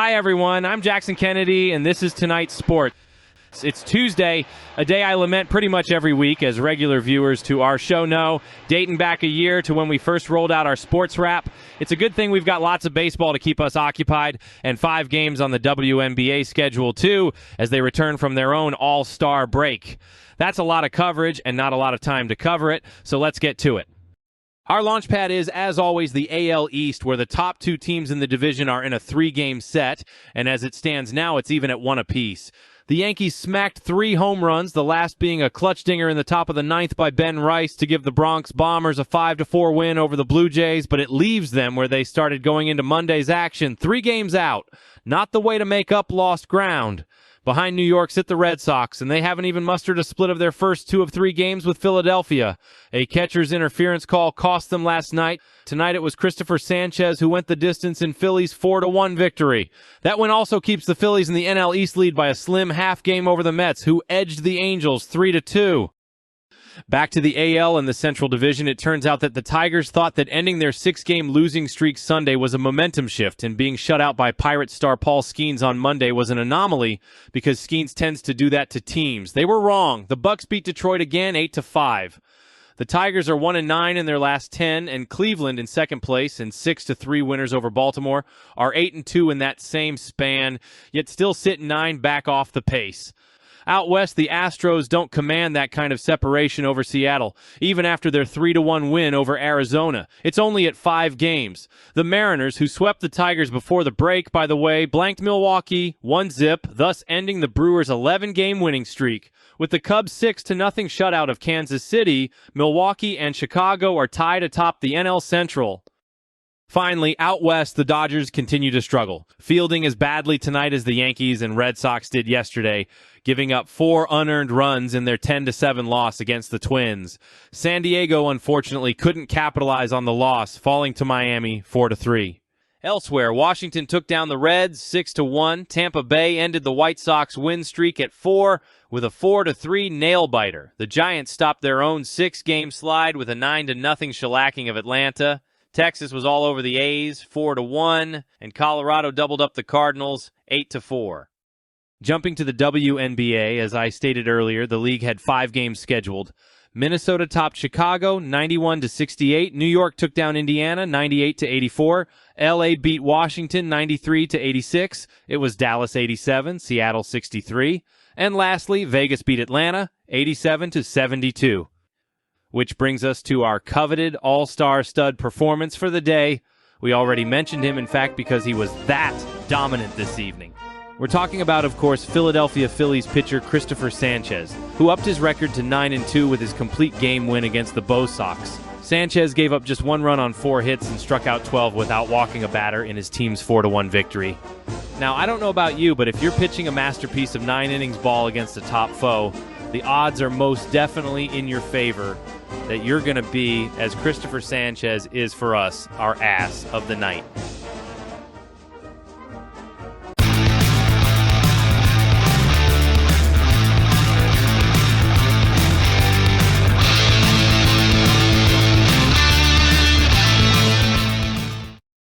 Hi, everyone. I'm Jackson Kennedy, and this is tonight's sport. It's Tuesday, a day I lament pretty much every week, as regular viewers to our show know, dating back a year to when we first rolled out our sports wrap. It's a good thing we've got lots of baseball to keep us occupied, and 5 games on the WNBA schedule, too, as they return from their own all-star break. That's a lot of coverage and not a lot of time to cover it, so let's get to it. Our launch pad is, as always, the AL East, where the top 2 teams in the division are in a 3-game set, and as it stands now, it's even at 1 apiece. The Yankees smacked 3 home runs, the last being a clutch dinger in the top of the 9th by Ben Rice to give the Bronx Bombers a 5-4 win over the Blue Jays, but it leaves them where they started going into Monday's action, 3 games out. Not the way to make up lost ground. Behind New York sit the Red Sox, and they haven't even mustered a split of their first 2 of 3 games with Philadelphia. A catcher's interference call cost them last night. Tonight it was Christopher Sanchez who went the distance in Philly's 4-1 victory. That win also keeps the Phillies in the NL East lead by a slim half game over the Mets, who edged the Angels 3-2. Back to the AL and the Central Division, it turns out that the Tigers thought that ending their 6-game losing streak Sunday was a momentum shift, and being shut out by Pirates star Paul Skeens on Monday was an anomaly because Skeens tends to do that to teams. They were wrong. The Bucks beat Detroit again 8-5. The Tigers are 1-9 in their last 10, and Cleveland in second place and 6-3 winners over Baltimore are 8-2 in that same span, yet still sit 9 back off the pace. Out west, the Astros don't command that kind of separation over Seattle, even after their 3-1 win over Arizona. It's only at 5 games. The Mariners, who swept the Tigers before the break, by the way, blanked Milwaukee 1-0, thus ending the Brewers' 11-game winning streak. With the Cubs' 6-0 shutout of Kansas City, Milwaukee and Chicago are tied atop the NL Central. Finally, out west, the Dodgers continue to struggle, fielding as badly tonight as the Yankees and Red Sox did yesterday, giving up 4 unearned runs in their 10-7 loss against the Twins. San Diego, unfortunately, couldn't capitalize on the loss, falling to Miami 4-3. Elsewhere, Washington took down the Reds 6-1. Tampa Bay ended the White Sox win streak at 4 with a 4-3 nail-biter. The Giants stopped their own 6-game slide with a 9-0 shellacking of Atlanta. Texas was all over the A's, 4-1, and Colorado doubled up the Cardinals, 8-4. Jumping to the WNBA, as I stated earlier, the league had 5 games scheduled. Minnesota topped Chicago, 91-68. New York took down Indiana, 98-84. LA beat Washington, 93-86. It was Dallas 87, Seattle 63. And lastly, Vegas beat Atlanta, 87-72. Which brings us to our coveted all-star stud performance for the day. We already mentioned him, in fact, because he was that dominant this evening. We're talking about, of course, Philadelphia Phillies pitcher Christopher Sanchez, who upped his record to 9-2 with his complete game win against the Bo Sox. Sanchez gave up just 1 run on 4 hits and struck out 12 without walking a batter in his team's 4-1 victory. Now, I don't know about you, but if you're pitching a masterpiece of 9 innings ball against a top foe, the odds are most definitely in your favor that you're going to be, as Christopher Sanchez is for us, our ass of the night.